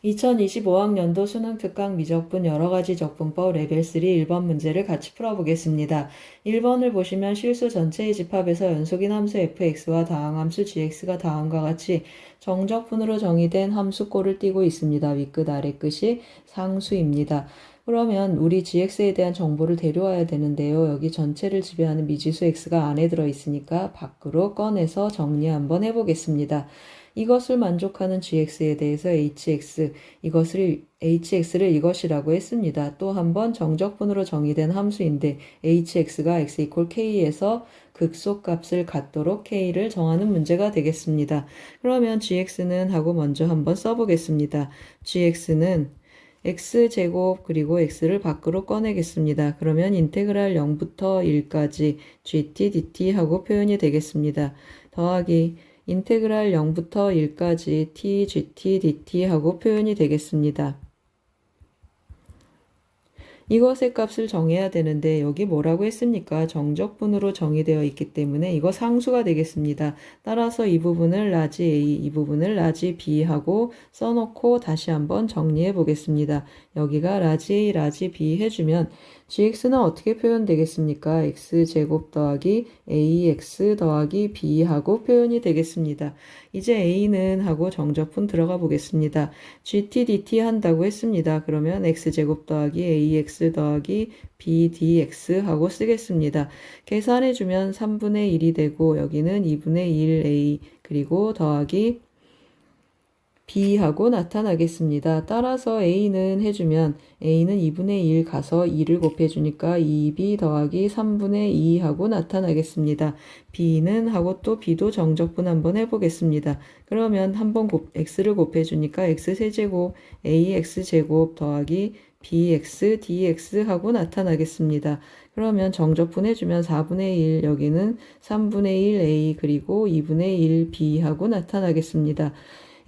2025학년도 수능특강 미적분 여러가지 적분법 레벨 3 1번 문제를 같이 풀어보겠습니다. 1번을 보시면 실수 전체의 집합에서 연속인 함수 fx와 다항함수 gx가 다음과 같이 정적분으로 정의된 함수꼴을 띠고 있습니다. 윗끝 아래끝이 상수입니다. 그러면 우리 gx에 대한 정보를 데려와야 되는데요. 여기 전체를 지배하는 미지수 x가 안에 들어있으니까 밖으로 꺼내서 정리 한번 해보겠습니다. 이것을 만족하는 gx에 대해서 hx를 이것이라고 했습니다. 또 한 번 정적분으로 정의된 함수인데 hx가 x = k에서 극소값을 갖도록 k를 정하는 문제가 되겠습니다. 그러면 gx는 하고 먼저 한번 써보겠습니다. gx는 x제곱 그리고 x를 밖으로 꺼내겠습니다. 그러면 인테그랄 0부터 1까지 gt dt 하고 표현이 되겠습니다. 더하기 인테그랄 0부터 1까지 t, gt, dt 하고 표현이 되겠습니다. 이것의 값을 정해야 되는데 여기 뭐라고 했습니까? 정적분으로 정의되어 있기 때문에 이거 상수가 되겠습니다. 따라서 이 부분을 라지 a, 이 부분을 라지 b 하고 써놓고 다시 한번 정리해 보겠습니다. 여기가 라지 a, 라지 b 해주면 gx는 어떻게 표현되겠습니까? x제곱 더하기 ax 더하기 b 하고 표현이 되겠습니다. 이제 a는 하고 정적분 들어가 보겠습니다. gt, dt 한다고 했습니다. 그러면 x제곱 더하기 ax 더하기 b dx 하고 쓰겠습니다. 계산해주면 3분의 1이 되고 여기는 2분의 1 a 그리고 더하기 b하고 나타나겠습니다. 따라서 a는 해주면 a는 2분의 1 가서 2를 곱해주니까 2b 더하기 3분의 2 하고 나타나겠습니다. b는 하고 또 b도 정적분 한번 해보겠습니다. 그러면 한번 x를 곱해주니까 x세제곱 ax제곱 더하기 bx dx 하고 나타나겠습니다. 그러면 정적분 해주면 4분의 1 여기는 3분의 1 a 그리고 2분의 1 b 하고 나타나겠습니다.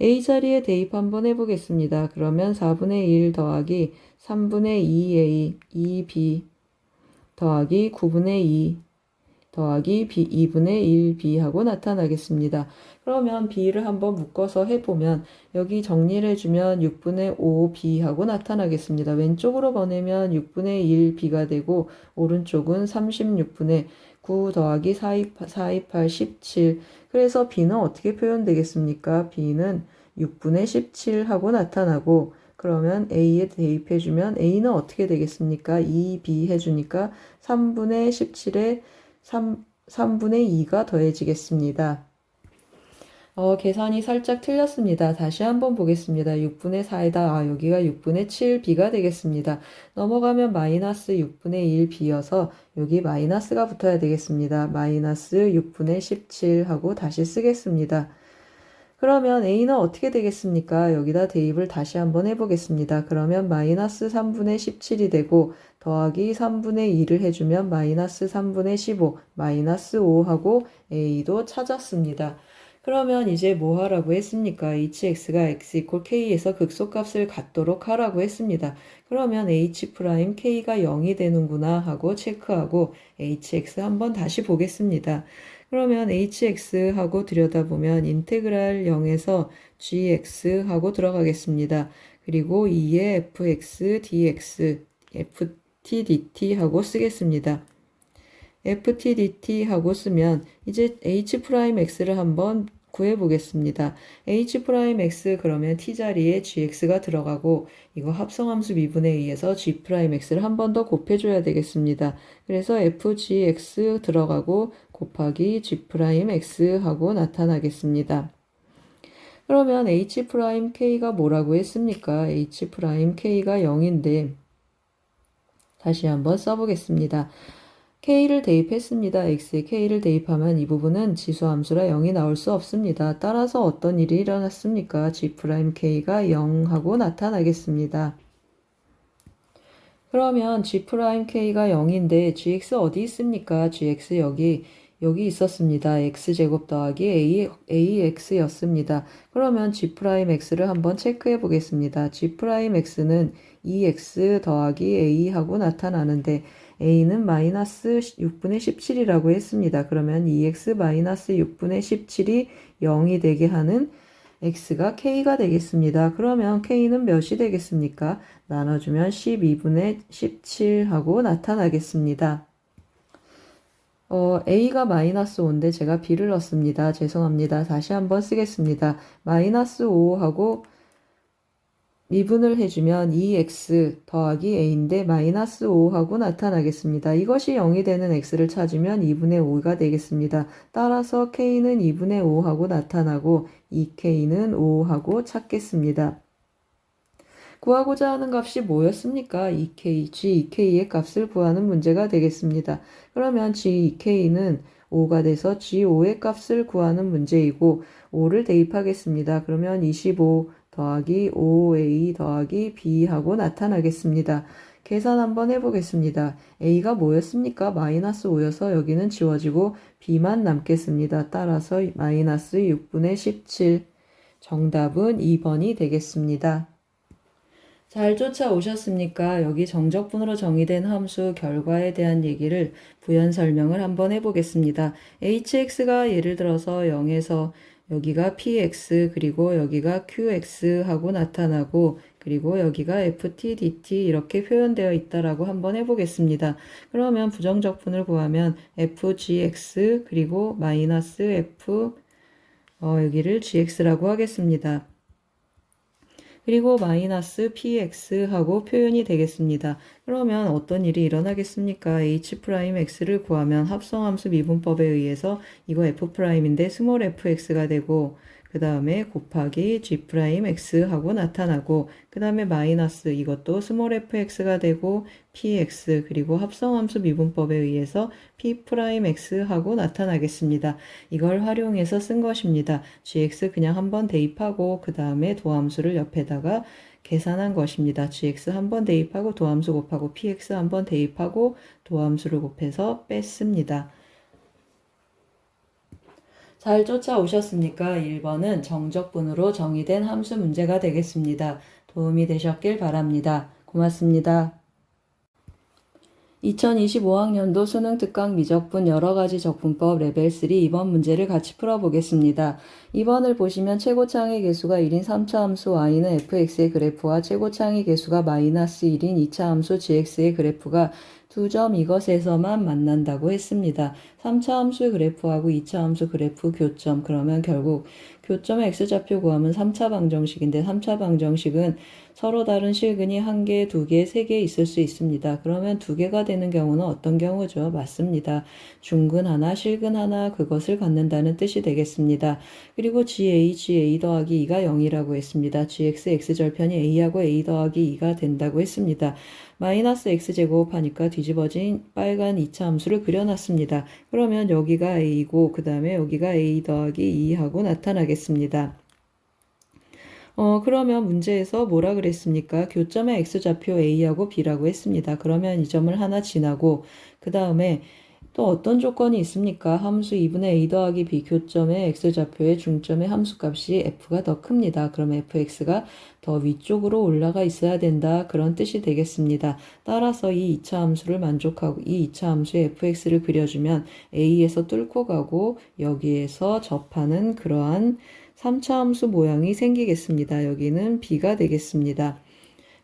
a 자리에 대입 한번 해보겠습니다. 그러면 4분의 1 더하기 3분의 2a, 2b 더하기 9분의 2 더하기 b, 2분의 1b 하고 나타나겠습니다. 그러면 b를 한번 묶어서 해보면 여기 정리를 해주면 6분의 5b 하고 나타나겠습니다. 왼쪽으로 보내면 6분의 1b가 되고 오른쪽은 36분의 9 더하기 428, 17 그래서 b는 어떻게 표현되겠습니까? b는 6분의 17 하고 나타나고 그러면 a에 대입해주면 a는 어떻게 되겠습니까? 2b 해주니까 3분의 17에 3분의 2가 더해지겠습니다. 계산이 살짝 틀렸습니다. 다시 한번 보겠습니다. 6분의 4에다 여기가 6분의 7b가 되겠습니다. 넘어가면 마이너스 6분의 1b여서 여기 마이너스가 붙어야 되겠습니다. 마이너스 6분의 17 하고 다시 쓰겠습니다. 그러면 a는 어떻게 되겠습니까? 여기다 대입을 다시 한번 해보겠습니다. 그러면 마이너스 3분의 17이 되고 더하기 3분의 2를 해주면 마이너스 3분의 15, 마이너스 5 하고 a도 찾았습니다. 그러면 이제 뭐 하라고 했습니까? hx가 x = k에서 극소값을 갖도록 하라고 했습니다. 그러면 h'k가 0이 되는구나 하고 체크하고 hx 한번 다시 보겠습니다. 그러면 hx 하고 들여다보면 인테그랄 0에서 gx 하고 들어가겠습니다. 그리고 2의 fx dx, ft dt 하고 쓰겠습니다. ft dt 하고 쓰면 이제 h'x를 한번 구해보겠습니다. h'x 그러면 t자리에 gx가 들어가고 이거 합성함수 미분에 의해서 g'x를 한 번 더 곱해줘야 되겠습니다. 그래서 fgx 들어가고 곱하기 g'x 하고 나타나겠습니다. 그러면 h'k가 뭐라고 했습니까? h'k가 0인데 다시 한번 써보겠습니다. k를 대입했습니다. x에 k를 대입하면 이 부분은 지수함수라 0이 나올 수 없습니다. 따라서 어떤 일이 일어났습니까? g'k가 0 하고 나타나겠습니다. 그러면 g'k가 0인데 gx 어디 있습니까? gx 여기 있었습니다. x제곱 더하기 ax였습니다. 그러면 g'x를 한번 체크해 보겠습니다. g'x는 2x 더하기 a 하고 나타나는데 a는 마이너스 6분의 17이라고 했습니다. 그러면 2x 마이너스 6분의 17이 0이 되게 하는 x가 k가 되겠습니다. 그러면 k는 몇이 되겠습니까? 나눠주면 12분의 17하고 나타나겠습니다. a가 마이너스 5인데 제가 b를 넣습니다. 죄송합니다. 다시 한번 쓰겠습니다. 마이너스 5하고 미분을 해주면 2x 더하기 a인데 마이너스 5하고 나타나겠습니다. 이것이 0이 되는 x를 찾으면 2분의 5가 되겠습니다. 따라서 k는 2분의 5하고 나타나고 2k는 5하고 찾겠습니다. 구하고자 하는 값이 뭐였습니까? 2k, g2k의 값을 구하는 문제가 되겠습니다. 그러면 g2k는 5가 돼서 g5의 값을 구하는 문제이고 5를 대입하겠습니다. 그러면 25 더하기 5a 더하기 b하고 나타나겠습니다. 계산 한번 해보겠습니다. a가 뭐였습니까? 마이너스 5여서 여기는 지워지고 b만 남겠습니다. 따라서 마이너스 6분의 17 정답은 2번이 되겠습니다. 잘 쫓아오셨습니까? 여기 정적분으로 정의된 함수 결과에 대한 얘기를 부연 설명을 한번 해보겠습니다. hx가 예를 들어서 0에서 여기가 px 그리고 여기가 qx 하고 나타나고 그리고 여기가 ft, dt 이렇게 표현되어 있다라고 한번 해보겠습니다. 그러면 부정적분을 구하면 fgx 그리고 마이너스 f 여기를 gx라고 하겠습니다. 그리고 마이너스 px하고 표현이 되겠습니다. 그러면 어떤 일이 일어나겠습니까? h'x를 구하면 합성함수 미분법에 의해서 이거 f'인데 스몰 fx가 되고 그 다음에 곱하기 g'x하고 나타나고 그 다음에 마이너스 이것도 스몰 fx가 되고 px 그리고 합성함수 미분법에 의해서 p'x하고 나타나겠습니다. 이걸 활용해서 쓴 것입니다. gx 그냥 한번 대입하고 그 다음에 도함수를 옆에다가 계산한 것입니다. gx 한번 대입하고 도함수 곱하고 px 한번 대입하고 도함수를 곱해서 뺐습니다. 잘 쫓아오셨습니까? 1번은 정적분으로 정의된 함수 문제가 되겠습니다. 도움이 되셨길 바랍니다. 고맙습니다. 2025학년도 수능 특강 미적분 여러가지 적분법 레벨 3 2번 문제를 같이 풀어보겠습니다. 2번을 보시면 최고창의 개수가 1인 3차 함수 y는 fx의 그래프와 최고창의 개수가 마이너스 1인 2차 함수 gx의 그래프가 두 점 이것에서만 만난다고 했습니다. 3차 함수 그래프하고 2차 함수 그래프 교점 그러면 결국 교점의 x좌표 구하면 3차 방정식인데 3차 방정식은 서로 다른 실근이 1개, 2개, 3개 있을 수 있습니다. 그러면 2개가 되는 경우는 어떤 경우죠? 맞습니다. 중근 하나, 실근 하나 그것을 갖는다는 뜻이 되겠습니다. 그리고 GA 더하기 2가 0이라고 했습니다. GX, X절편이 A하고 A 더하기 2가 된다고 했습니다. 마이너스 X제곱 하니까 뒤집어진 빨간 2차 함수를 그려놨습니다. 그러면 여기가 A고 그 다음에 여기가 A 더하기 2하고 나타나겠습니다. 그러면 문제에서 뭐라 그랬습니까? 교점의 x좌표 a하고 b라고 했습니다. 그러면 이 점을 하나 지나고 그 다음에 또 어떤 조건이 있습니까? 함수 2분의 a 더하기 b 교점의 x좌표의 중점의 함수값이 f가 더 큽니다. 그러면 fx가 더 위쪽으로 올라가 있어야 된다. 그런 뜻이 되겠습니다. 따라서 이 2차 함수를 만족하고 이 2차 함수의 fx를 그려주면 a에서 뚫고 가고 여기에서 접하는 그러한 3차 함수 모양이 생기겠습니다. 여기는 b가 되겠습니다.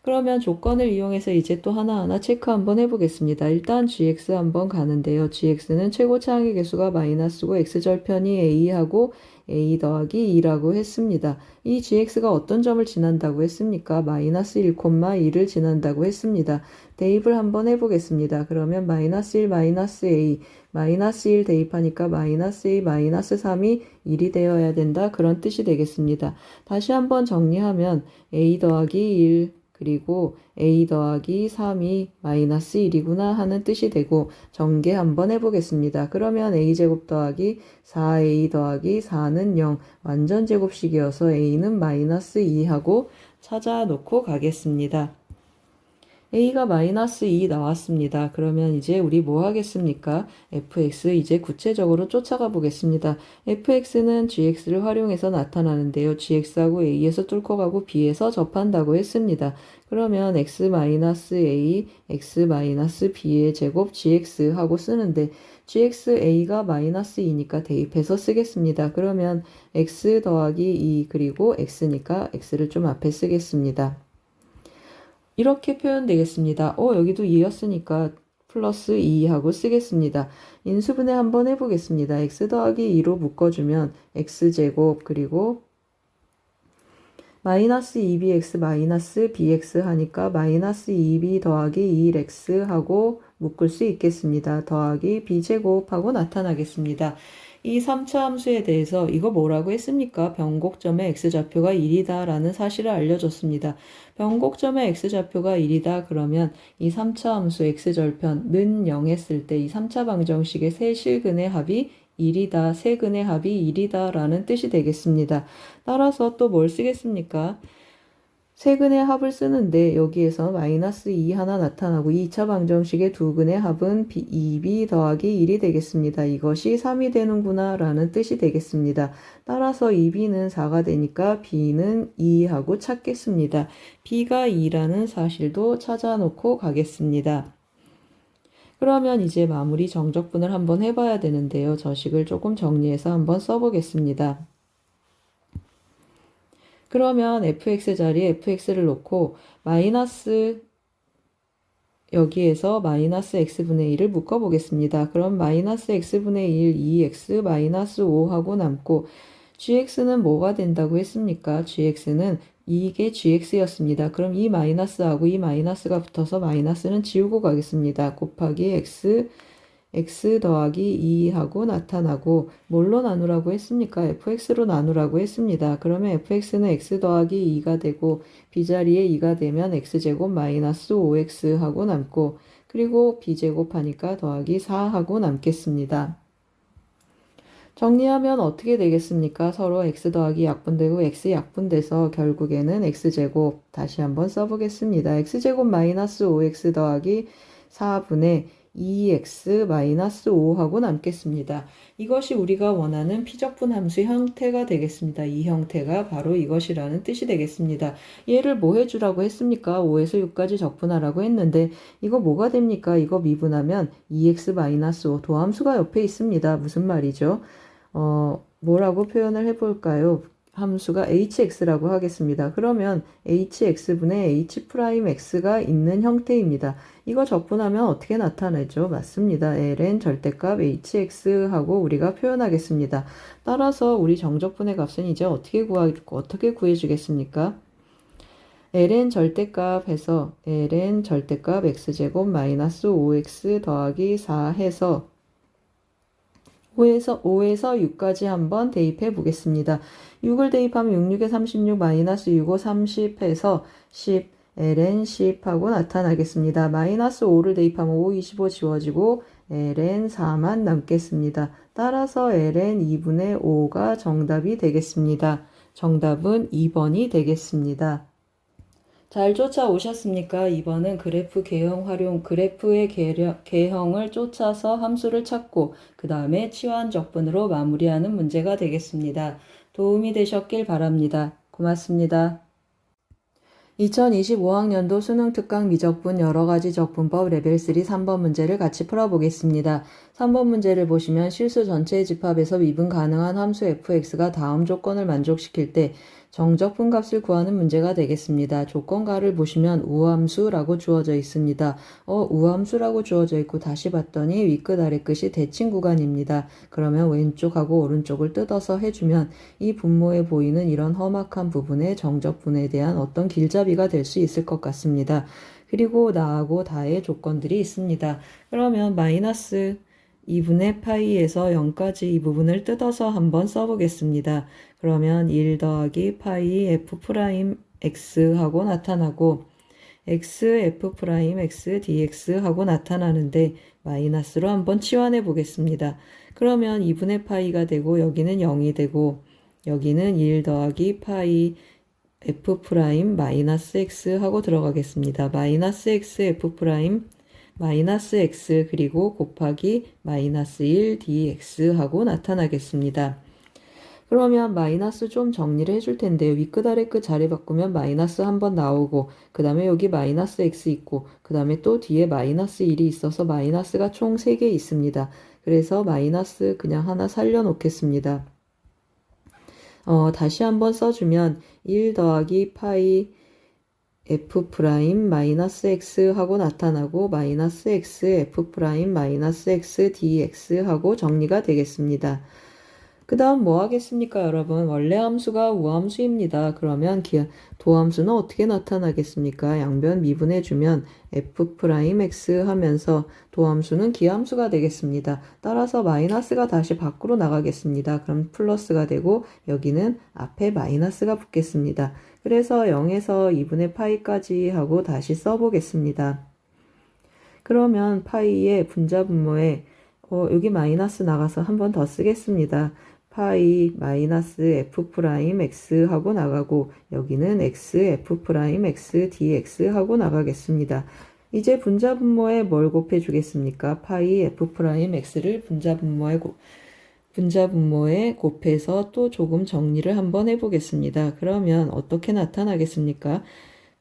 그러면 조건을 이용해서 이제 또 하나하나 체크 한번 해보겠습니다. 일단 gx 한번 가는데요. gx는 최고차항의 개수가 마이너스고 x절편이 a하고 a 더하기 2라고 했습니다. 이 gx가 어떤 점을 지난다고 했습니까? 마이너스 1,2를 지난다고 했습니다. 대입을 한번 해보겠습니다. 그러면 마이너스 1, 마이너스 a, 마이너스 1 대입하니까 마이너스 2, 마이너스 3이 1이 되어야 된다. 그런 뜻이 되겠습니다. 다시 한번 정리하면 a 더하기 1, 그리고 a 더하기 3이 마이너스 1이구나 하는 뜻이 되고 전개 한번 해보겠습니다. 그러면 a제곱 더하기 4a 더하기 4는 0 완전 제곱식이어서 a는 마이너스 2하고 찾아 놓고 가겠습니다. a가 마이너스 2 나왔습니다. 그러면 이제 우리 뭐 하겠습니까? fx 이제 구체적으로 쫓아가 보겠습니다. fx는 gx를 활용해서 나타나는데요. gx하고 a에서 뚫고 가고 b에서 접한다고 했습니다. 그러면 x-a, x-b의 제곱 gx 하고 쓰는데 gxa가 마이너스 2니까 대입해서 쓰겠습니다. 그러면 x 더하기 2 그리고 x니까 x를 좀 앞에 쓰겠습니다. 이렇게 표현되겠습니다. 여기도 2였으니까 플러스 2하고 쓰겠습니다. 인수분해 한번 해보겠습니다. x 더하기 2로 묶어주면 x제곱 그리고 마이너스 2bx 마이너스 bx 하니까 마이너스 2b 더하기 1x 하고 묶을 수 있겠습니다. 더하기 b제곱 하고 나타나겠습니다. 이 3차 함수에 대해서 이거 뭐라고 했습니까? 변곡점의 x좌표가 1이다 라는 사실을 알려줬습니다. 변곡점의 x좌표가 1이다 그러면 이 3차 함수 x절편 는 0 했을 때 이 3차 방정식의 세 실근의 합이 1이다, 세 근의 합이 1이다 라는 뜻이 되겠습니다. 따라서 또 뭘 쓰겠습니까? 세 근의 합을 쓰는데 여기에서 마이너스 2 하나 나타나고 2차 방정식의 두 근의 합은 2b 더하기 1이 되겠습니다. 이것이 3이 되는구나 라는 뜻이 되겠습니다. 따라서 2b는 4가 되니까 b는 2하고 찾겠습니다. b가 2라는 사실도 찾아놓고 가겠습니다. 그러면 이제 마무리 정적분을 한번 해봐야 되는데요. 저식을 조금 정리해서 한번 써보겠습니다. 그러면 fx 자리에 fx를 놓고 마이너스 여기에서 마이너스 x분의 1을 묶어보겠습니다. 그럼 마이너스 x분의 1 2x 마이너스 5하고 남고 gx는 뭐가 된다고 했습니까? gx는 이게 gx였습니다. 그럼 이 마이너스하고 이 마이너스가 붙어서 마이너스는 지우고 가겠습니다. 곱하기 x 더하기 2하고 나타나고 뭘로 나누라고 했습니까? fx로 나누라고 했습니다. 그러면 fx는 x 더하기 2가 되고 b자리에 2가 되면 x제곱 마이너스 5x 하고 남고 그리고 b제곱 하니까 더하기 4하고 남겠습니다. 정리하면 어떻게 되겠습니까? 서로 x 더하기 약분되고 x 약분돼서 결국에는 x제곱 다시 한번 써보겠습니다. x제곱 마이너스 5x 더하기 4분의 2x 마이너스 5하고 남겠습니다. 이것이 우리가 원하는 피적분 함수 형태가 되겠습니다. 이 형태가 바로 이것이라는 뜻이 되겠습니다. 얘를 뭐 해주라고 했습니까? 5에서 6까지 적분하라고 했는데 이거 뭐가 됩니까? 이거 미분하면 2x 마이너스 5 도함수가 옆에 있습니다. 무슨 말이죠? 뭐라고 표현을 해볼까요? 함수가 hx라고 하겠습니다. 그러면 hx분의 h'x가 있는 형태입니다. 이거 적분하면 어떻게 나타내죠? 맞습니다. ln 절대값 hx하고 우리가 표현하겠습니다. 따라서 우리 정적분의 값은 이제 어떻게 구해주겠습니까? ln 절대값 해서 ln 절대값 x제곱 마이너스 5x 더하기 4 해서 5에서 6까지 한번 대입해 보겠습니다. 6을 대입하면 6, 6에 36 마이너스 6, 5, 30 해서 10 ln 10 하고 나타나겠습니다. 마이너스 5를 대입하면 5, 25 지워지고 ln 4만 남겠습니다. 따라서 ln 2분의 5가 정답이 되겠습니다. 정답은 2번이 되겠습니다. 잘 쫓아오셨습니까? 2번은 그래프 개형 활용, 그래프의 개형을 쫓아서 함수를 찾고 그 다음에 치환 적분으로 마무리하는 문제가 되겠습니다. 도움이 되셨길 바랍니다. 고맙습니다. 2025학년도 수능 특강 미적분 여러가지 적분법 레벨 3 3번 문제를 같이 풀어보겠습니다. 3번 문제를 보시면 실수 전체의 집합에서 미분 가능한 함수 fx가 다음 조건을 만족시킬 때 정적분 값을 구하는 문제가 되겠습니다. 조건가를 보시면 우함수라고 주어져 있습니다. 우함수라고 주어져 있고 다시 봤더니 윗끝 아래끝이 대칭 구간입니다. 그러면 왼쪽하고 오른쪽을 뜯어서 해주면 이 분모에 보이는 이런 험악한 부분의 정적분에 대한 어떤 길잡이가 될 수 있을 것 같습니다. 그리고 나하고 다의 조건들이 있습니다. 그러면 마이너스 2분의 파이에서 0까지 이 부분을 뜯어서 한번 써보겠습니다. 그러면 1 더하기 파이 f 프라임 x 하고 나타나고 x f 프라임 x dx 하고 나타나는데 마이너스로 한번 치환해 보겠습니다. 그러면 2분의 파이가 되고 여기는 0이 되고 여기는 1 더하기 파이 f 프라임 마이너스 x 하고 들어가겠습니다. 마이너스 x f 프라임 마이너스 x 그리고 곱하기 마이너스 1 dx 하고 나타나겠습니다. 그러면 마이너스 좀 정리를 해줄 텐데요. 윗끝 아래끝 자리 바꾸면 마이너스 한 번 나오고 그 다음에 여기 마이너스 x 있고 그 다음에 또 뒤에 마이너스 1이 있어서 마이너스가 총 3개 있습니다. 그래서 마이너스 그냥 하나 살려 놓겠습니다. 다시 한번 써주면 1 더하기 파이 f 프라임 마이너스 x 하고 나타나고 마이너스 x f 프라임 마이너스 x dx 하고 정리가 되겠습니다. 그 다음 뭐 하겠습니까, 여러분? 원래 함수가 우함수입니다. 그러면 도함수는 어떻게 나타나겠습니까? 양변 미분해주면 f 프라임 x 하면서 도함수는 기함수가 되겠습니다. 따라서 마이너스가 다시 밖으로 나가겠습니다. 그럼 플러스가 되고 여기는 앞에 마이너스가 붙겠습니다. 그래서 0에서 2분의 파이까지 하고 다시 써보겠습니다. 그러면 파이의 분자분모에 여기 마이너스 나가서 한 번 더 쓰겠습니다. 파이 마이너스 f 프라임 x 하고 나가고 여기는 x f 프라임 x dx 하고 나가겠습니다. 이제 분자분모에 뭘 곱해 주겠습니까? 파이 f 프라임 x를 분자분모에 곱해서 또 조금 정리를 한번 해보겠습니다. 그러면 어떻게 나타나겠습니까?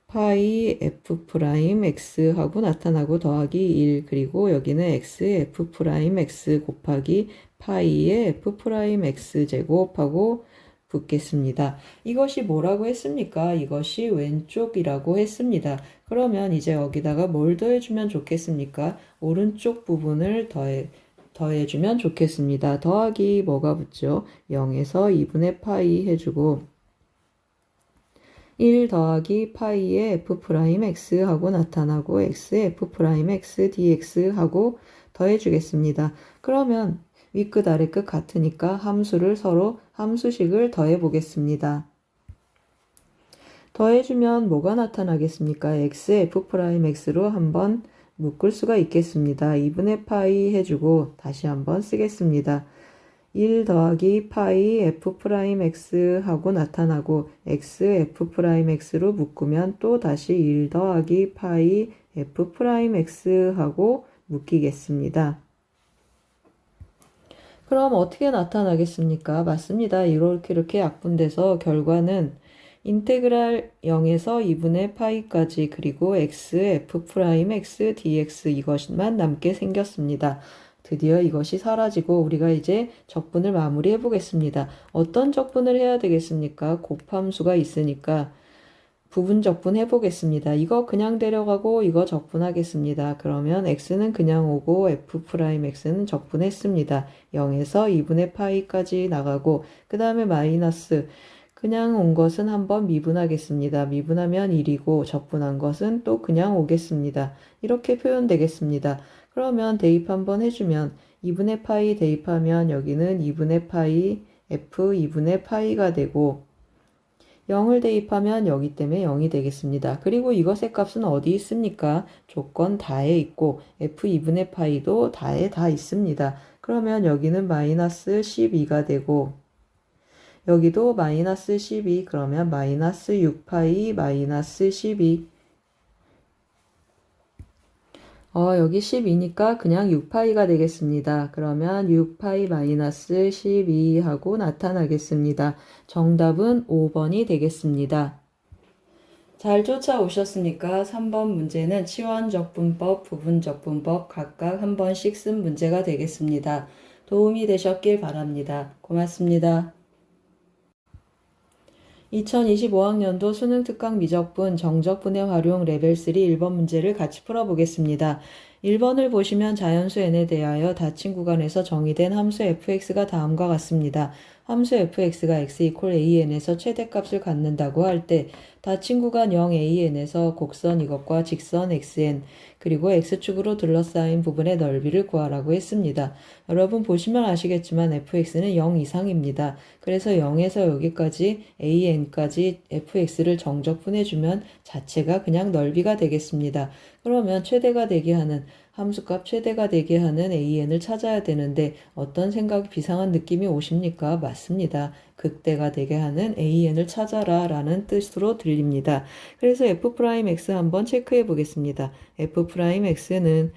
파이 f 프라임 x 하고 나타나고 더하기 1 그리고 여기는 x f 프라임 x 곱하기 파이의 f 프라임 x 제곱하고 붙겠습니다. 이것이 뭐라고 했습니까? 이것이 왼쪽이라고 했습니다. 그러면 이제 여기다가 뭘 더해주면 좋겠습니까? 오른쪽 부분을 더해주면 좋겠습니다. 더하기 뭐가 붙죠? 0에서 2분의 파이 해주고 1 더하기 파이의 f 프라임 x 하고 나타나고 x f 프라임 x dx 하고 더해주겠습니다. 그러면 윗끝 아래끝 같으니까 함수를 서로 함수식을 더해 보겠습니다. 더해주면 뭐가 나타나겠습니까? x f 프라임 x로 한번 묶을 수가 있겠습니다. 2분의 파이 해주고 다시 한번 쓰겠습니다. 1 더하기 파이 f 프라임 x 하고 나타나고 x f 프라임 x로 묶으면 또 다시 1 더하기 파이 f 프라임 x 하고 묶이겠습니다. 그럼 어떻게 나타나겠습니까? 맞습니다. 이렇게 약분돼서 결과는 인테그랄 0에서 2분의 파이까지 그리고 x f 프라임 x dx 이것만 남게 생겼습니다. 드디어 이것이 사라지고 우리가 이제 적분을 마무리해 보겠습니다. 어떤 적분을 해야 되겠습니까? 곱함수가 있으니까 부분 적분 해보겠습니다. 이거 그냥 데려가고 이거 적분하겠습니다. 그러면 x는 그냥 오고 f 프라임 x는 적분했습니다. 0에서 2분의 파이까지 나가고 그 다음에 마이너스 그냥 온 것은 한번 미분하겠습니다. 미분하면 1이고 적분한 것은 또 그냥 오겠습니다. 이렇게 표현되겠습니다. 그러면 대입 한번 해주면 2분의 파이 대입하면 여기는 2분의 파이 f 2분의 파이가 되고 0을 대입하면 여기 때문에 0이 되겠습니다. 그리고 이것의 값은 어디 있습니까? 조건 다에 있고 f 2분의 파이도 다에 다 있습니다. 그러면 여기는 마이너스 12가 되고 여기도 마이너스 12 그러면 마이너스 6파이 마이너스 12 여기 12니까 그냥 6파이가 되겠습니다. 그러면 6파이 마이너스 12 하고 나타나겠습니다. 정답은 5번이 되겠습니다. 잘 쫓아오셨으니까 3번 문제는 치환적분법, 부분적분법 각각 한 번씩 쓴 문제가 되겠습니다. 도움이 되셨길 바랍니다. 고맙습니다. 2025학년도 수능 특강 미적분 정적분의 활용 레벨 3 1번 문제를 같이 풀어보겠습니다. 1번을 보시면 자연수 n에 대하여 닫힌 구간에서 정의된 함수 fx가 다음과 같습니다. 함수 fx가 x 이퀄 an에서 최대값을 갖는다고 할 때 닫힌 구간 0an에서 곡선 이것과 직선 xn 그리고 x축으로 둘러싸인 부분의 넓이를 구하라고 했습니다. 여러분 보시면 아시겠지만 fx는 0 이상입니다. 그래서 0에서 여기까지 an까지 fx를 정적분해주면 자체가 그냥 넓이가 되겠습니다. 그러면 최대가 되게 하는 함수값 최대가 되게 하는 AN을 찾아야 되는데 어떤 생각이 비상한 느낌이 오십니까? 맞습니다. 극대가 되게 하는 AN을 찾아라 라는 뜻으로 들립니다. 그래서 F'X 한번 체크해 보겠습니다. F'X는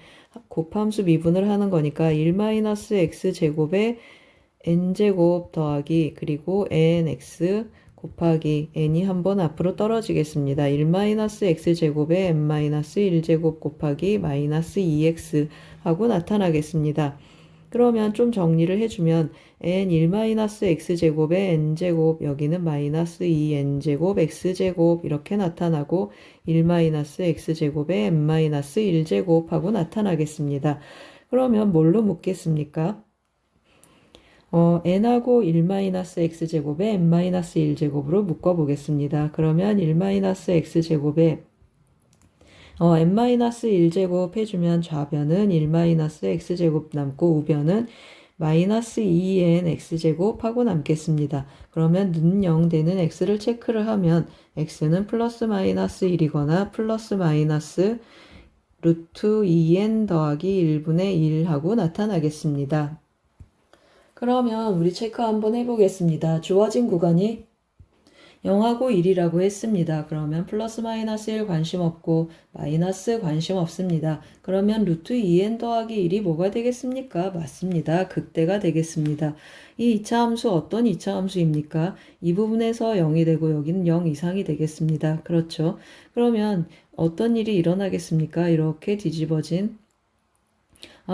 곱함수 미분을 하는 거니까 1-x제곱에 n제곱 더하기 그리고 nx 곱하기 n이 한번 앞으로 떨어지겠습니다. 1-x제곱에 n-1제곱 곱하기 마이너스 2x 하고 나타나겠습니다. 그러면 좀 정리를 해주면 n 1-x제곱에 n제곱 여기는 마이너스 2n제곱 x제곱 이렇게 나타나고 1-x제곱에 n-1제곱 하고 나타나겠습니다. 그러면 뭘로 묻겠습니까? n하고 1-x제곱에 n-1제곱으로 묶어보겠습니다. 그러면 1-x제곱에 n-1제곱 해주면 좌변은 1-x제곱 남고 우변은 마이너스 2nx제곱 하고 남겠습니다. 그러면 는 0 되는 x를 체크를 하면 x는 플러스 마이너스 1이거나 플러스 마이너스 루트 2n 더하기 1분의 1 하고 나타나겠습니다. 그러면 우리 체크 한번 해보겠습니다. 주어진 구간이 0하고 1이라고 했습니다. 그러면 플러스 마이너스 1 관심 없고 마이너스 관심 없습니다. 그러면 루트 2n 더하기 1이 뭐가 되겠습니까? 맞습니다. 극대가 되겠습니다. 이 2차 함수 어떤 2차 함수입니까? 이 부분에서 0이 되고 여기는 0 이상이 되겠습니다. 그렇죠? 그러면 어떤 일이 일어나겠습니까? 이렇게 뒤집어진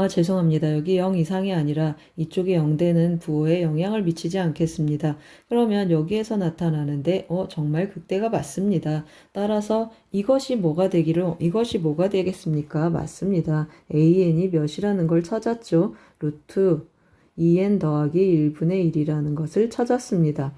죄송합니다. 여기 0 이상이 아니라 이쪽에 0되는 부호에 영향을 미치지 않겠습니다. 그러면 여기에서 나타나는데 정말 극대가 맞습니다. 따라서 이것이 뭐가 되겠습니까? 맞습니다. AN이 몇이라는 걸 찾았죠. 루트 2n 더하기 1분의 1이라는 것을 찾았습니다.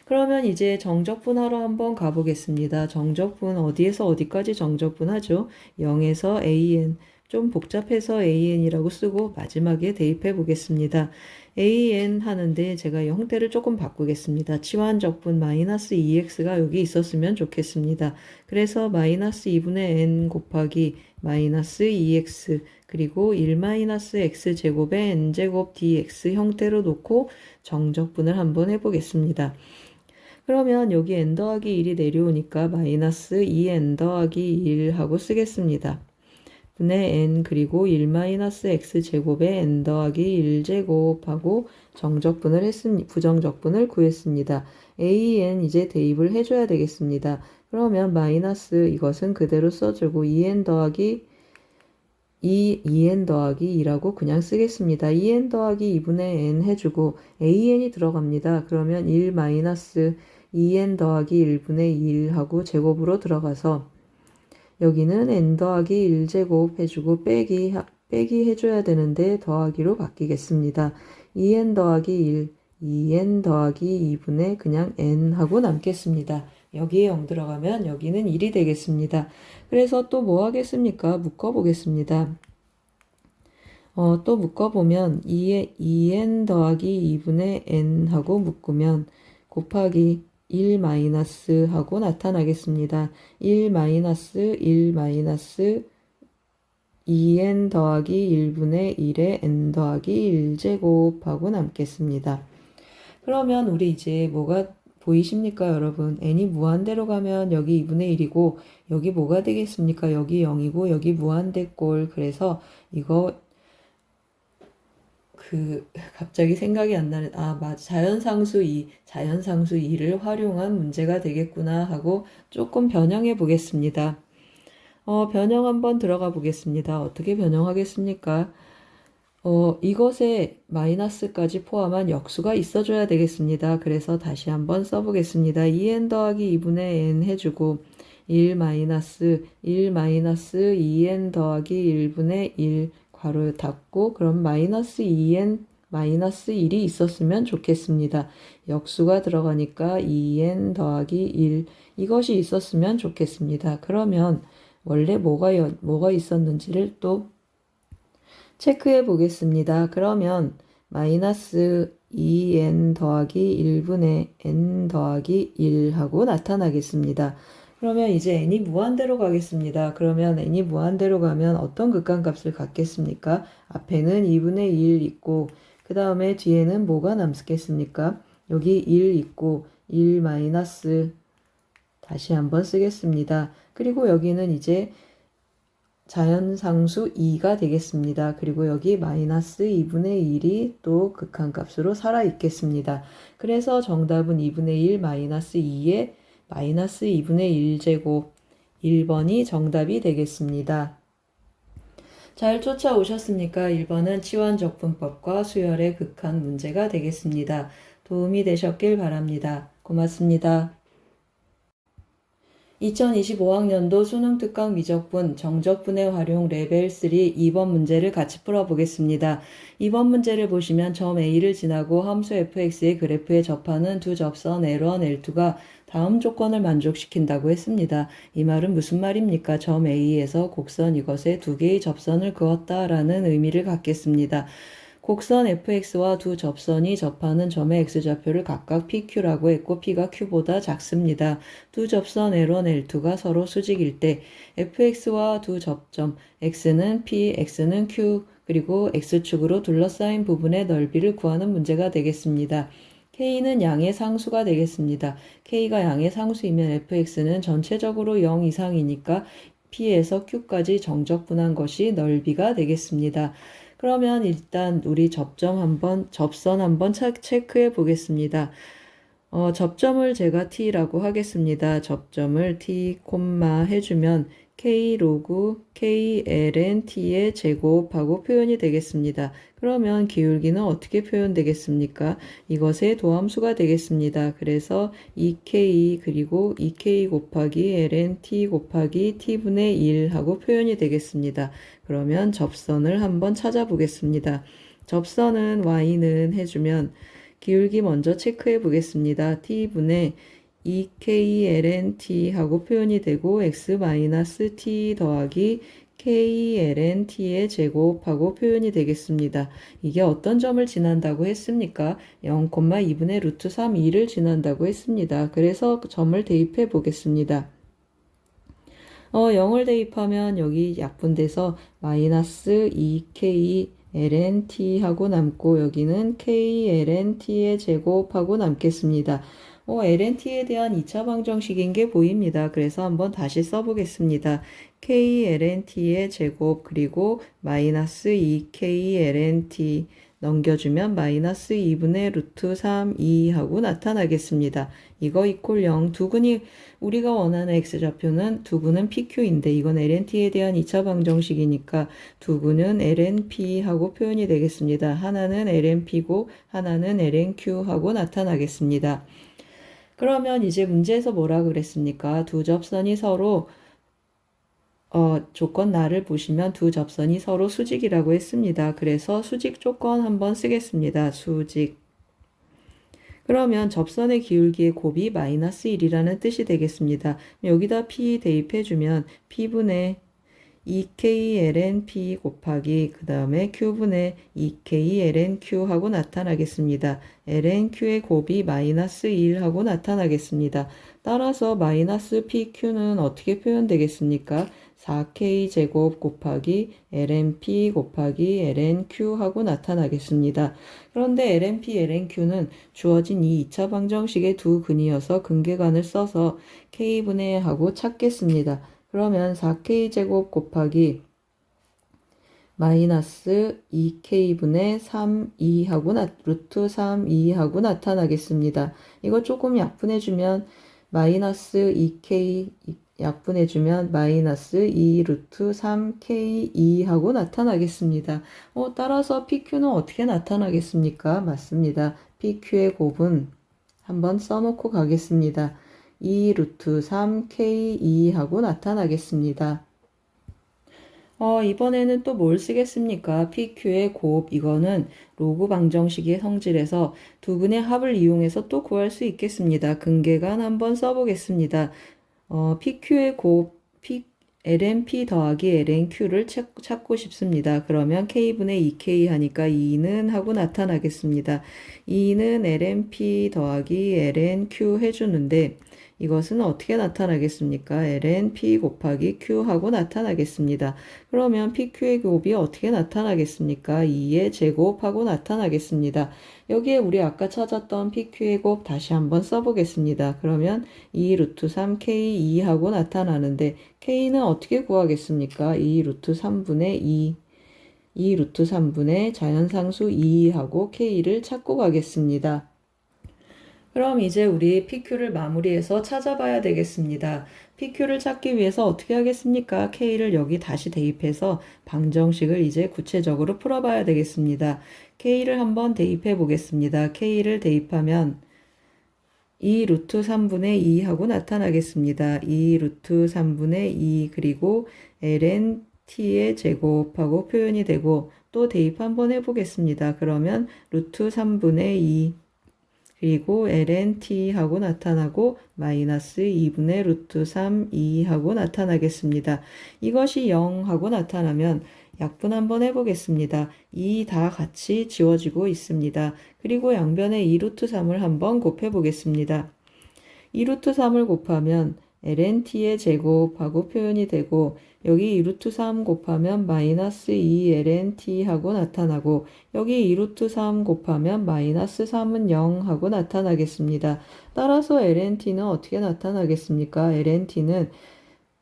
그러면 이제 정적분하러 한번 가보겠습니다. 정적분 어디에서 어디까지 정적분하죠? 0에서 AN 좀 복잡해서 AN이라고 쓰고 마지막에 대입해 보겠습니다. AN 하는데 제가 이 형태를 조금 바꾸겠습니다. 치환적분 마이너스 2x가 여기 있었으면 좋겠습니다. 그래서 마이너스 2분의 n 곱하기 마이너스 2x 그리고 1-x제곱에 n제곱 dx 형태로 놓고 정적분을 한번 해보겠습니다. 그러면 여기 n 더하기 1이 내려오니까 마이너스 2n 더하기 1 하고 쓰겠습니다. 분의 n 그리고 1-x제곱에 n 더하기 1제곱 하고 정적분을 부정적분을 구했습니다. an 이제 대입을 해줘야 되겠습니다. 그러면 마이너스 이것은 그대로 써주고 2n 더하기 2n 더하기 2라고 그냥 쓰겠습니다. 2n 더하기 2분의 n 해주고 an이 들어갑니다. 그러면 1-2n 더하기 1분의 1 하고 제곱으로 들어가서 여기는 n 더하기 1제곱 해주고 빼기 해줘야 되는데 더하기로 바뀌겠습니다. 2n 더하기 1, 2n 더하기 2분의 그냥 n 하고 남겠습니다. 여기에 0 들어가면 여기는 1이 되겠습니다. 그래서 또 뭐 하겠습니까? 묶어보겠습니다. 또 묶어보면 2n 더하기 2분의 n 하고 묶으면 곱하기 1 마이너스 하고 나타나겠습니다. 1 마이너스 2n 더하기 1분의 1에 n 더하기 1제곱 하고 남겠습니다. 그러면 우리 이제 뭐가 보이십니까 여러분? n이 무한대로 가면 여기 2분의 1이고 여기 뭐가 되겠습니까? 여기 0이고 여기 무한대꼴. 그래서 이거 갑자기 생각이 안 나는, 자연상수 2를 활용한 문제가 되겠구나 하고 조금 변형해 보겠습니다. 변형 한번 들어가 보겠습니다. 어떻게 변형하겠습니까? 이것에 마이너스까지 포함한 역수가 있어줘야 되겠습니다. 그래서 다시 한번 써보겠습니다. 2n 더하기 2분의 n 해주고 1-2n 더하기 1분의 1 괄호 닫고 그럼 마이너스 2n 마이너스 1이 있었으면 좋겠습니다. 역수가 들어가니까 2n 더하기 1 이것이 있었으면 좋겠습니다. 그러면 원래 뭐가 있었는지를 또 체크해 보겠습니다. 그러면 마이너스 2n 더하기 1분의 n 더하기 1 하고 나타나겠습니다. 그러면 이제 n이 무한대로 가겠습니다. 그러면 n이 무한대로 가면 어떤 극한값을 갖겠습니까? 앞에는 2분의 1 있고 그 다음에 뒤에는 뭐가 남겠습니까? 여기 1 있고 1 마이너스 다시 한번 쓰겠습니다. 그리고 여기는 이제 자연상수 2가 되겠습니다. 그리고 여기 마이너스 2분의 1이 또 극한값으로 살아있겠습니다. 그래서 정답은 2분의 1 마이너스 2에 마이너스 2분의 1제곱 1번이 정답이 되겠습니다. 잘 쫓아오셨습니까? 1번은 치환적분법과 수열의 극한 문제가 되겠습니다. 도움이 되셨길 바랍니다. 고맙습니다. 2025학년도 수능특강 미적분 정적분의 활용 레벨 3 2번 문제를 같이 풀어보겠습니다. 2번 문제를 보시면 점 A를 지나고 함수 fx의 그래프에 접하는 두 접선 L1, L2가 다음 조건을 만족시킨다고 했습니다. 이 말은 무슨 말입니까? 점 A에서 곡선 이것에 두 개의 접선을 그었다라는 의미를 갖겠습니다. 곡선 fx와 두 접선이 접하는 점의 x좌표를 각각 pq라고 했고 p가 q보다 작습니다. 두 접선 L1, L2가 서로 수직일 때 fx와 두 접점 x는 p, x는 q 그리고 x축으로 둘러싸인 부분의 넓이를 구하는 문제가 되겠습니다. k는 양의 상수가 되겠습니다. k가 양의 상수이면 fx는 전체적으로 0 이상이니까 p에서 q까지 정적분한 것이 넓이가 되겠습니다. 그러면 일단 우리 접선 한번 체크해 보겠습니다. 접점을 제가 t라고 하겠습니다. 접점을 t, 해주면 k 로그 k ln t의 제곱하고 표현이 되겠습니다. 그러면 기울기는 어떻게 표현되겠습니까? 이것의 도함수가 되겠습니다. 그래서 2k 그리고 2k 곱하기 ln t 곱하기 t분의 1 하고 표현이 되겠습니다. 그러면 접선을 한번 찾아보겠습니다. 접선은 y는 해주면 기울기 먼저 체크해 보겠습니다. t분의 2k ln t 하고 표현이 되고 x-t 더하기 k ln t의 제곱하고 표현이 되겠습니다. 이게 어떤 점을 지난다고 했습니까? 0,2분의 루트 3, 2를 지난다고 했습니다. 그래서 점을 대입해 보겠습니다. 0을 대입하면 여기 약분돼서 마이너스 2k ln t 하고 남고 여기는 k ln t의 제곱하고 남겠습니다. ln t에 대한 2차 방정식인 게 보입니다. 그래서 한번 다시 써보겠습니다. k ln t의 제곱 그리고 마이너스 2k ln t 넘겨주면 마이너스 2분의 루트 3, 2 하고 나타나겠습니다. 이거 이퀄 0. 두근이 우리가 원하는 x좌표는 두근은 pq인데 이건 lnt에 대한 2차 방정식이니까 두근은 lnp 하고 표현이 되겠습니다. 하나는 lnp고 하나는 lnq 하고 나타나겠습니다. 그러면 이제 문제에서 뭐라 그랬습니까? 두 접선이 서로 조건 나를 보시면 두 접선이 서로 수직이라고 했습니다. 그래서 수직 조건 한번 쓰겠습니다. 수직. 그러면 접선의 기울기의 곱이 마이너스 1이라는 뜻이 되겠습니다. 여기다 p 대입해주면 p분의 2k ln p 곱하기 그 다음에 q분의 2k ln q 하고 나타나겠습니다. ln q의 곱이 마이너스 1 하고 나타나겠습니다. 따라서 마이너스 pq는 어떻게 표현되겠습니까? 4k 제곱 곱하기 lnp 곱하기 lnq 하고 나타나겠습니다. 그런데 lnp, lnq는 주어진 이 2차 방정식의 두 근이어서 근계관을 써서 k분의 하고 찾겠습니다. 그러면 4k 제곱 곱하기 마이너스 2k분의 3, 2하고 루트 3, 2하고 나타나겠습니다. 이거 조금 약분해주면 마이너스 2k 약분해주면 마이너스 2 루트 3k 2하고 나타나겠습니다. 따라서 PQ는 어떻게 나타나겠습니까? 맞습니다. PQ의 곱은 한번 써놓고 가겠습니다. 2 루트 3k 2 하고 나타나겠습니다. 이번에는 또 뭘 쓰겠습니까? PQ의 곱, 이거는 로그 방정식의 성질에서 두 근의 합을 이용해서 또 구할 수 있겠습니다. 근계관 한번 써보겠습니다. PQ의 곱, LNP 더하기 LNQ를 찾고 싶습니다. 그러면 K분의 2K 하니까 2는 하고 나타나겠습니다. 2는 LNP 더하기 LNQ 해주는데 이것은 어떻게 나타나겠습니까? ln p 곱하기 q 하고 나타나겠습니다. 그러면 pq의 곱이 어떻게 나타나겠습니까? 2의 제곱하고 나타나겠습니다. 여기에 우리 아까 찾았던 pq의 곱 다시 한번 써보겠습니다. 그러면 2 루트 3 k 2하고 나타나는데 k는 어떻게 구하겠습니까? 2 루트 3분의 2 루트 3분의 자연상수 2하고 k를 찾고 가겠습니다. 그럼 이제 우리 PQ를 마무리해서 찾아봐야 되겠습니다. PQ를 찾기 위해서 어떻게 하겠습니까? K를 여기 다시 대입해서 방정식을 이제 구체적으로 풀어봐야 되겠습니다. K를 한번 대입해 보겠습니다. K를 대입하면 2 루트 3분의 2 하고 나타나겠습니다. 2 루트 3분의 2 그리고 ln t의 제곱하고 표현이 되고 또 대입 한번 해보겠습니다. 그러면 루트 3분의 2 그리고 ln t 하고 나타나고 마이너스 2분의 루트 3 2 하고 나타나겠습니다. 이것이 0 하고 나타나면 약분 한번 해보겠습니다. 2 다 같이 지워지고 있습니다. 그리고 양변에 2 루트 3을 한번 곱해보겠습니다. 2 루트 3을 곱하면 ln t의 제곱하고 표현이 되고 여기 2 루트 3 곱하면 마이너스 2 ln t 하고 나타나고 여기 2 루트 3 곱하면 마이너스 3은 0 하고 나타나겠습니다. 따라서 ln t는 어떻게 나타나겠습니까? ln t는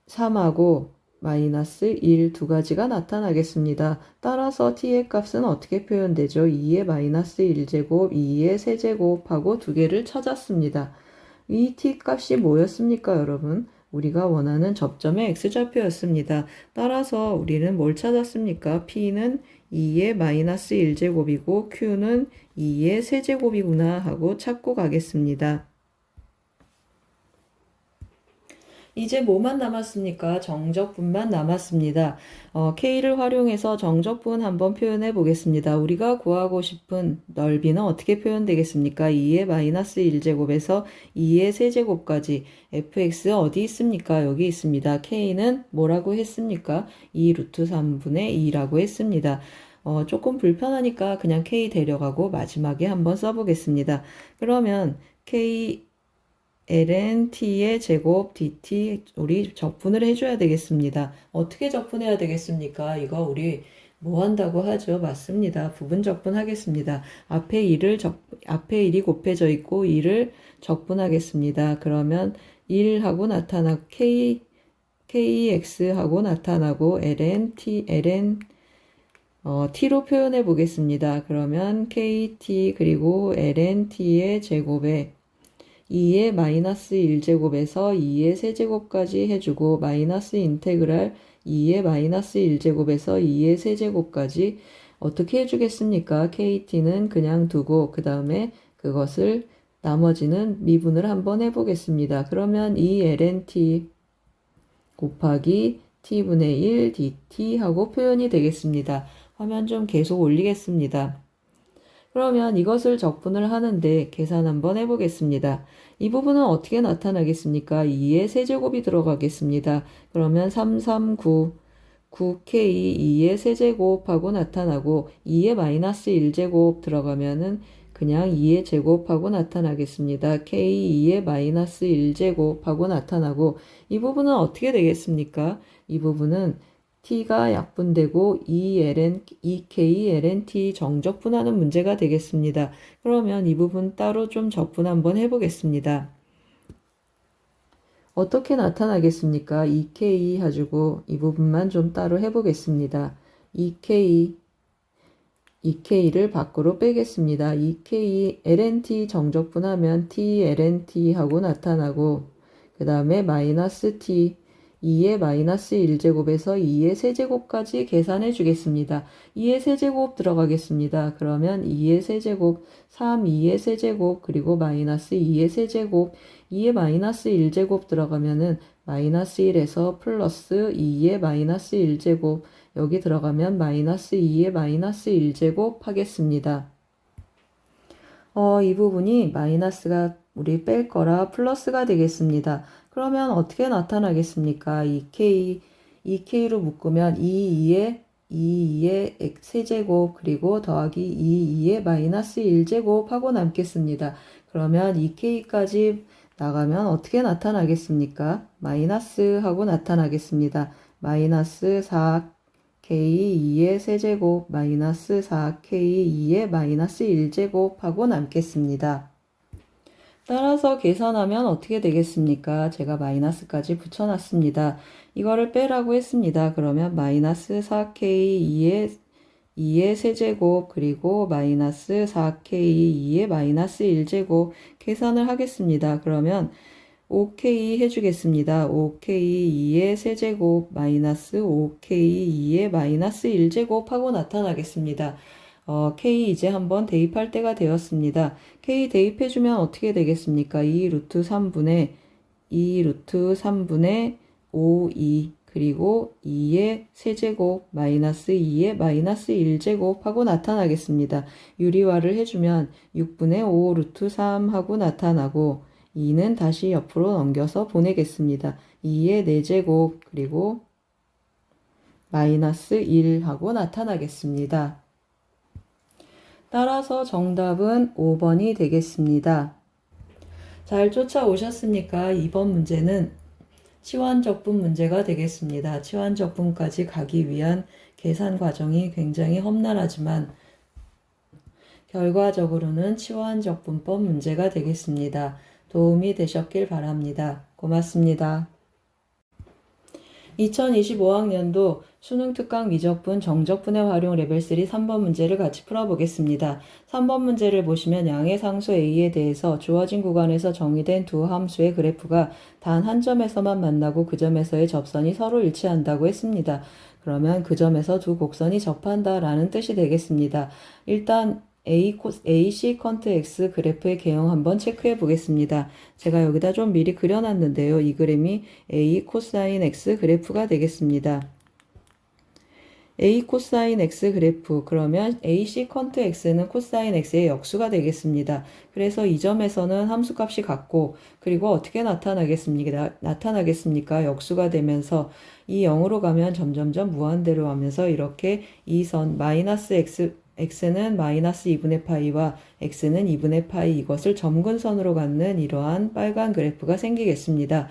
3하고 마이너스 1 두 가지가 나타나겠습니다. 따라서 t의 값은 어떻게 표현되죠? 2의 마이너스 1제곱, 2의 세제곱하고 두 개를 찾았습니다. 이 t 값이 뭐였습니까, 여러분? 우리가 원하는 접점의 x좌표였습니다. 따라서 우리는 뭘 찾았습니까? p는 2의 마이너스 1제곱이고 q는 2의 세제곱이구나 하고 찾고 가겠습니다. 이제 뭐만 남았습니까? 정적분만 남았습니다. K를 활용해서 정적분 한번 표현해 보겠습니다. 우리가 구하고 싶은 넓이는 어떻게 표현되겠습니까? 2의 마이너스 1제곱에서 2의 세제곱까지 fx 어디 있습니까? 여기 있습니다. K는 뭐라고 했습니까? 2 루트 3분의 2라고 했습니다. 조금 불편하니까 그냥 K 데려가고 마지막에 한번 써보겠습니다. 그러면 K ln t의 제곱 dt 우리 적분을 해줘야 되겠습니다. 어떻게 적분해야 되겠습니까? 이거 우리 뭐 한다고 하죠? 맞습니다. 부분 적분하겠습니다. 앞에 1이 곱해져 있고 2를 적분하겠습니다. 그러면 1하고 나타나고 kx하고 나타나고 t로 표현해 보겠습니다. 그러면 kt 그리고 lnt의 제곱에 2의 마이너스 1제곱에서 2의 세제곱까지 해주고 마이너스 인테그랄 2의 마이너스 1제곱에서 2의 세제곱까지 어떻게 해주겠습니까? kt는 그냥 두고 그 다음에 그것을 나머지는 미분을 한번 해보겠습니다. 그러면 이 ln t 곱하기 t분의 1 dt 하고 표현이 되겠습니다. 화면 좀 계속 올리겠습니다. 그러면 이것을 적분을 하는데 계산 한번 해보겠습니다. 이 부분은 어떻게 나타나겠습니까? 2의 세제곱이 들어가겠습니다. 그러면 3, 3, 9, 9k 2의 세제곱하고 나타나고 2의 마이너스 1제곱 들어가면은 그냥 2의 제곱하고 나타나겠습니다. k 2의 마이너스 1제곱하고 나타나고 이 부분은 어떻게 되겠습니까? 이 부분은 t가 약분되고 2k ln t 정적분하는 문제가 되겠습니다. 그러면 이 부분 따로 좀 적분 한번 해보겠습니다. 어떻게 나타나겠습니까? 2k 가지고 이 부분만 좀 따로 해보겠습니다. 2k를 밖으로 빼겠습니다. 2k ln t 정적분하면 t ln t 하고 나타나고 그 다음에 마이너스 t 2의 마이너스 1제곱에서 2의 세제곱까지 계산해 주겠습니다. 2의 세제곱 들어가겠습니다. 그러면 2의 세제곱, 3, 2의 세제곱, 그리고 마이너스 2의 세제곱, 2의 마이너스 1제곱 들어가면은 마이너스 1에서 플러스 2의 마이너스 1제곱, 여기 들어가면 마이너스 2의 마이너스 1제곱 하겠습니다. 이 부분이 마이너스가 우리 뺄 거라 플러스가 되겠습니다. 그러면 어떻게 나타나겠습니까? 2k로 묶으면 2의 세제곱 그리고 더하기 2의 마이너스 1제곱 하고 남겠습니다. 그러면 2k까지 나가면 어떻게 나타나겠습니까? 마이너스 하고 나타나겠습니다. 마이너스 4k2의 세제곱 마이너스 4k2의 마이너스 1제곱 하고 남겠습니다. 따라서 계산하면 어떻게 되겠습니까? 제가 마이너스까지 붙여놨습니다. 이거를 빼라고 했습니다. 그러면 마이너스 4k2의 세제곱 그리고 마이너스 4k2의 마이너스 1제곱 계산을 하겠습니다. 그러면 5k 해주겠습니다. 5k2의 세제곱 마이너스 5k2의 마이너스 1제곱 하고 나타나겠습니다. K 이제 한번 대입할 때가 되었습니다. K 대입해주면 어떻게 되겠습니까? 2 루트 3분의 5, 2 그리고 2의 세제곱 마이너스 2의 마이너스 1제곱 하고 나타나겠습니다. 유리화를 해주면 6분의 5 루트 3 하고 나타나고 2는 다시 옆으로 넘겨서 보내겠습니다. 2의 4제곱 그리고 마이너스 1 하고 나타나겠습니다. 따라서 정답은 5번이 되겠습니다. 잘 쫓아오셨습니까? 2번 문제는 치환적분 문제가 되겠습니다. 치환적분까지 가기 위한 계산 과정이 굉장히 험난하지만 결과적으로는 치환적분법 문제가 되겠습니다. 도움이 되셨길 바랍니다. 고맙습니다. 2025학년도 수능특강 미적분 정적분의 활용 레벨 3 3번 문제를 같이 풀어보겠습니다. 3번 문제를 보시면 양의 상수 A에 대해서 주어진 구간에서 정의된 두 함수의 그래프가 단 한 점에서만 만나고 그 점에서의 접선이 서로 일치한다고 했습니다. 그러면 그 점에서 두 곡선이 접한다라는 뜻이 되겠습니다. 일단 AC 컨트 X 그래프의 개형 한번 체크해 보겠습니다. 제가 여기다 좀 미리 그려놨는데요. 이 그림이 A 코사인 X 그래프가 되겠습니다. A 코사인 X 그래프 그러면 AC 컨트 X는 코사인 X의 역수가 되겠습니다. 그래서 이 점에서는 함수값이 같고 그리고 어떻게 나타나겠습니까? 역수가 되면서 이 0으로 가면 점점점 무한대로 하면서 이렇게 이 선 마이너스 x는 마이너스 2분의 파이와 x는 2분의 파이 이것을 점근선으로 갖는 이러한 빨간 그래프가 생기겠습니다.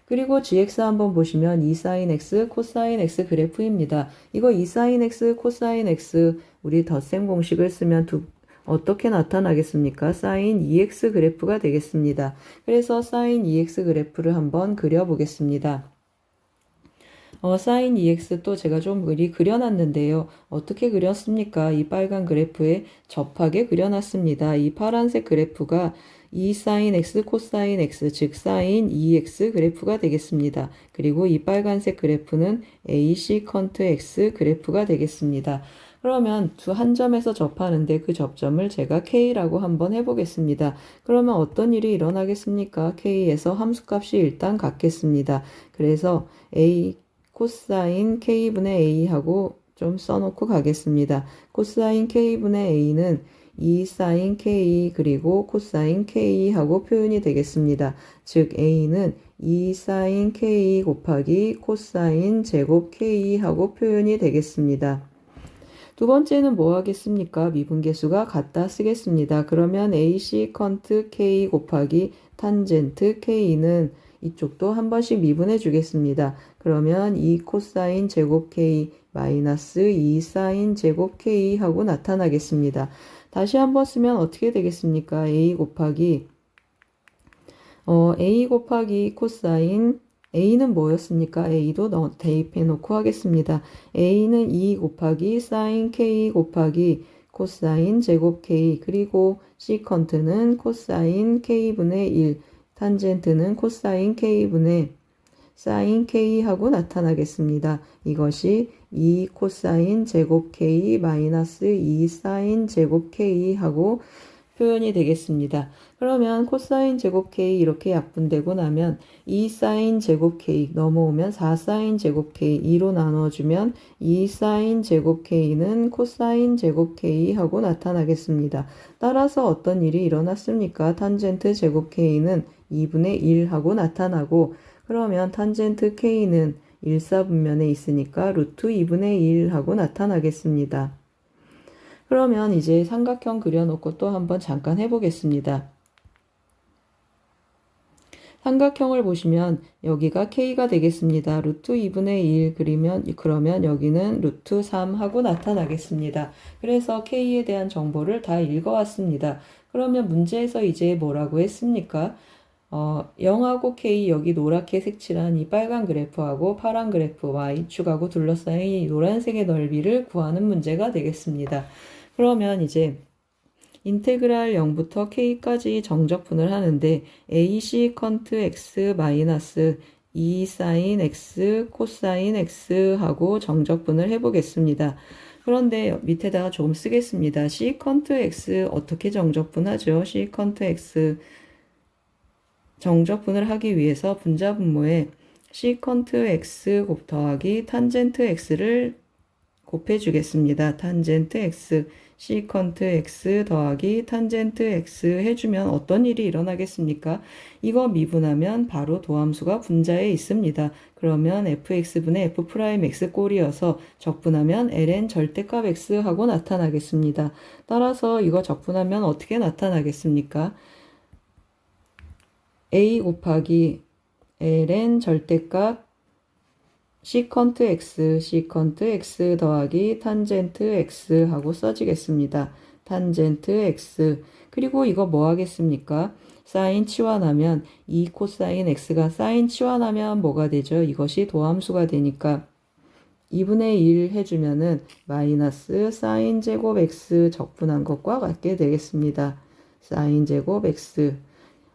그리고 gx 한번 보시면 2sin x, 코사인 x 그래프입니다. 이거 2sin x, 코사인 x 우리 덧셈 공식을 쓰면 어떻게 나타나겠습니까? sin 2x 그래프가 되겠습니다. 그래서 sin 2x 그래프를 한번 그려보겠습니다. sin 2x 또 제가 좀 미리 그려놨는데요. 어떻게 그렸습니까? 이 빨간 그래프에 접하게 그려놨습니다. 이 파란색 그래프가 2sin x, 코사인 x, 즉 sin 2x 그래프가 되겠습니다. 그리고 이 빨간색 그래프는 AC 컨트 x 그래프가 되겠습니다. 그러면 한 점에서 접하는데 그 접점을 제가 K라고 한번 해보겠습니다. 그러면 어떤 일이 일어나겠습니까? K에서 함수값이 일단 같겠습니다. 그래서 A 코사인 K분의 A 하고 좀 써놓고 가겠습니다. 코사인 K분의 A는 2사인 K 그리고 코사인 K 하고 표현이 되겠습니다. 즉 A는 2사인 K 곱하기 코사인 제곱 K 하고 표현이 되겠습니다. 두 번째는 뭐 하겠습니까? 미분계수가 같다 쓰겠습니다. 그러면 AC 컨트 K 곱하기 탄젠트 K는 이쪽도 한 번씩 미분해 주겠습니다. 그러면 2 코사인 제곱 K 마이너스 2 사인 제곱 K 하고 나타나겠습니다. 다시 한번 쓰면 어떻게 되겠습니까? A 곱하기 코사인 A는 뭐였습니까? A도 대입해 놓고 하겠습니다. A는 2 곱하기 사인 K 곱하기 코사인 제곱 K 그리고 시컨트는 코사인 K분의 1 탄젠트는 코사인 K분의 사인 K 하고 나타나겠습니다. 이것이 2 코사인 제곱 K 마이너스 2 사인 제곱 K 하고 표현이 되겠습니다. 그러면 코사인 제곱 K 이렇게 약분되고 나면 2 사인 제곱 K 넘어오면 4 사인 제곱 K 2로 나눠주면 2 사인 제곱 K는 코사인 제곱 K 하고 나타나겠습니다. 따라서 어떤 일이 일어났습니까? 탄젠트 제곱 K는 2분의 1 하고 나타나고 그러면 탄젠트 K는 1사분면에 있으니까 루트 2분의 1 하고 나타나겠습니다. 그러면 이제 삼각형 그려놓고 또 한번 잠깐 해보겠습니다. 삼각형을 보시면 여기가 k가 되겠습니다. 루트 2분의 1 그러면 여기는 루트 3 하고 나타나겠습니다. 그래서 k에 대한 정보를 다 읽어왔습니다. 그러면 문제에서 이제 뭐라고 했습니까? 0하고 k 여기 노랗게 색칠한 이 빨간 그래프하고 파란 그래프 y축하고 둘러싸인 이 노란색의 넓이를 구하는 문제가 되겠습니다. 그러면 이제 인테그랄 0부터 k까지 정적분을 하는데 a 시컨트 x 마이너스 2 사인 x 코사인 x 하고 정적분을 해보겠습니다. 그런데 밑에다가 조금 쓰겠습니다. 시컨트 x 어떻게 정적분하죠? 시컨트 x 정적분을 하기 위해서 분자분모에 시컨트 x 더하기 탄젠트 x를 곱해주겠습니다. 탄젠트 x, 시컨트 x 더하기 탄젠트 x 해주면 어떤 일이 일어나겠습니까? 이거 미분하면 바로 도함수가 분자에 있습니다. 그러면 fx분의 f'x 꼴이어서 적분하면 ln 절대값 x 하고 나타나겠습니다. 따라서 이거 적분하면 어떻게 나타나겠습니까? a 곱하기 ln 절대값 시컨트 x 더하기 탄젠트 x 하고 써지겠습니다. 탄젠트 x. 그리고 이거 뭐 하겠습니까? 사인 치환하면 2 코사인 x가 사인 치환하면 뭐가 되죠? 이것이 도함수가 되니까 2분의 1 해주면은 마이너스 사인 제곱 x 적분한 것과 같게 되겠습니다. 사인 제곱 x.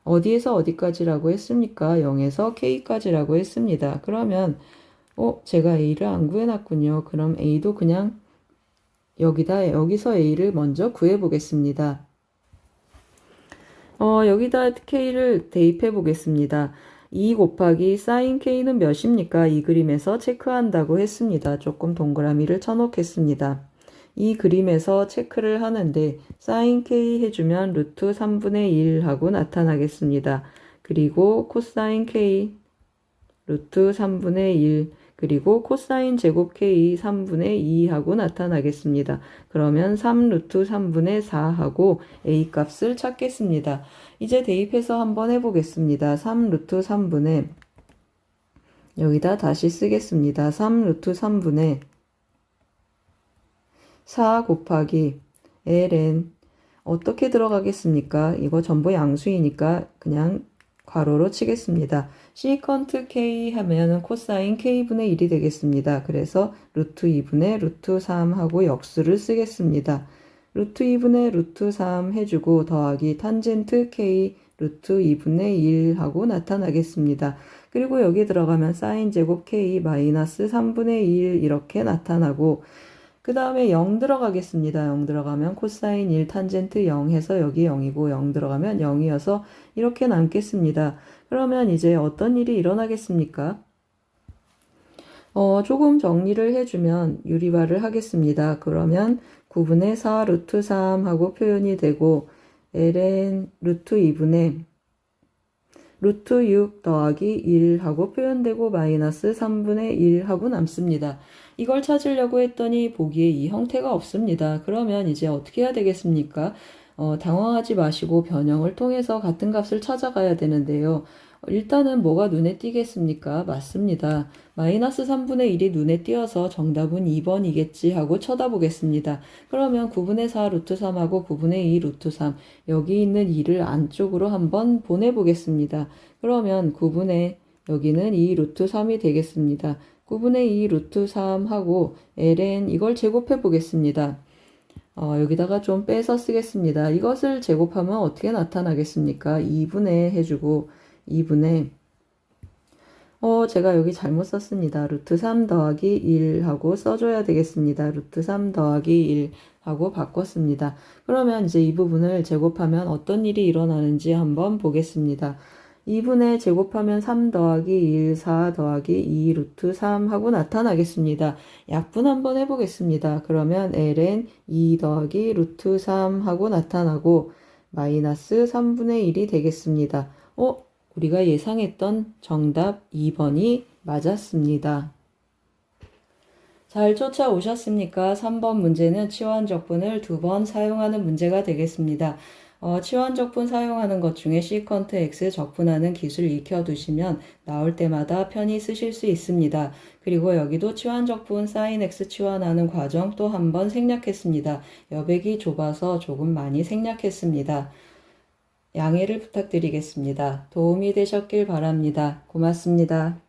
어디에서 어디까지라고 했습니까? 0에서 k까지라고 했습니다. 그러면 제가 a를 안 구해놨군요. 그럼 a도 그냥 여기서 a를 먼저 구해보겠습니다. 여기다 k를 대입해 보겠습니다. 2 곱하기 사인 k는 몇입니까? 이 그림에서 체크한다고 했습니다. 조금 동그라미를 쳐놓겠습니다. 이 그림에서 체크를 하는데 사인 k 해주면 루트 3분의 1 하고 나타나겠습니다. 그리고 코사인 k 루트 3분의 1 그리고 코사인 제곱 k 3분의 2 하고 나타나겠습니다. 그러면 3 루트 3분의 4 하고 a 값을 찾겠습니다. 이제 대입해서 한번 해보겠습니다. 3 루트 3분의 여기다 다시 쓰겠습니다. 3 루트 3분의 4 곱하기 ln 어떻게 들어가겠습니까? 이거 전부 양수이니까 그냥 괄호로 치겠습니다. 시컨트 k 하면은 코사인 k분의 1이 되겠습니다. 그래서 루트 2분의 루트 3 하고 역수를 쓰겠습니다. 루트 2분의 루트 3 해주고 더하기 탄젠트 k 루트 2분의 1 하고 나타나겠습니다. 그리고 여기 들어가면 사인 제곱 k 마이너스 3분의 1 이렇게 나타나고 그 다음에 0 들어가겠습니다. 0 들어가면 코사인 1 탄젠트 0 해서 여기 0이고 0 들어가면 0이어서 이렇게 남겠습니다. 그러면 이제 어떤 일이 일어나겠습니까? 조금 정리를 해주면 유리화를 하겠습니다. 그러면 9분의 4 루트 3 하고 표현이 되고 ln 루트 2분의 루트 6 더하기 1 하고 표현되고 마이너스 3분의 1 하고 남습니다. 이걸 찾으려고 했더니 보기에 이 형태가 없습니다. 그러면 이제 어떻게 해야 되겠습니까? 당황하지 마시고 변형을 통해서 같은 값을 찾아가야 되는데요. 일단은 뭐가 눈에 띄겠습니까? 맞습니다. 마이너스 3분의 1이 눈에 띄어서 정답은 2번이겠지 하고 쳐다보겠습니다. 그러면 9분의 4 루트 3하고 9분의 2 루트 3 여기 있는 2를 안쪽으로 한번 보내보겠습니다. 그러면 9분의 여기는 2 루트 3이 되겠습니다. 9분의 2 루트 3하고 ln 이걸 제곱해 보겠습니다. 여기다가 좀 빼서 쓰겠습니다. 이것을 제곱하면 어떻게 나타나겠습니까? 2분의 해주고 2분의 제가 여기 잘못 썼습니다. 루트 3 더하기 1 하고 써줘야 되겠습니다. 루트 3 더하기 1 하고 바꿨습니다. 그러면 이제 이 부분을 제곱하면 어떤 일이 일어나는지 한번 보겠습니다. 2분의 제곱하면 3 더하기 1, 4 더하기 2 루트 3 하고 나타나겠습니다. 약분 한번 해보겠습니다. 그러면 ln 2 더하기 루트 3 하고 나타나고 마이너스 3분의 1이 되겠습니다. 우리가 예상했던 정답 2번이 맞았습니다. 잘 쫓아오셨습니까? 3번 문제는 치환 적분을 2번 사용하는 문제가 되겠습니다. 치환 적분 사용하는 것 중에 시컨트 X 적분하는 기술 익혀두시면 나올 때마다 편히 쓰실 수 있습니다. 그리고 여기도 치환 적분 사인 X 치환하는 과정 또 한 번 생략했습니다. 여백이 좁아서 조금 많이 생략했습니다. 양해를 부탁드리겠습니다. 도움이 되셨길 바랍니다. 고맙습니다.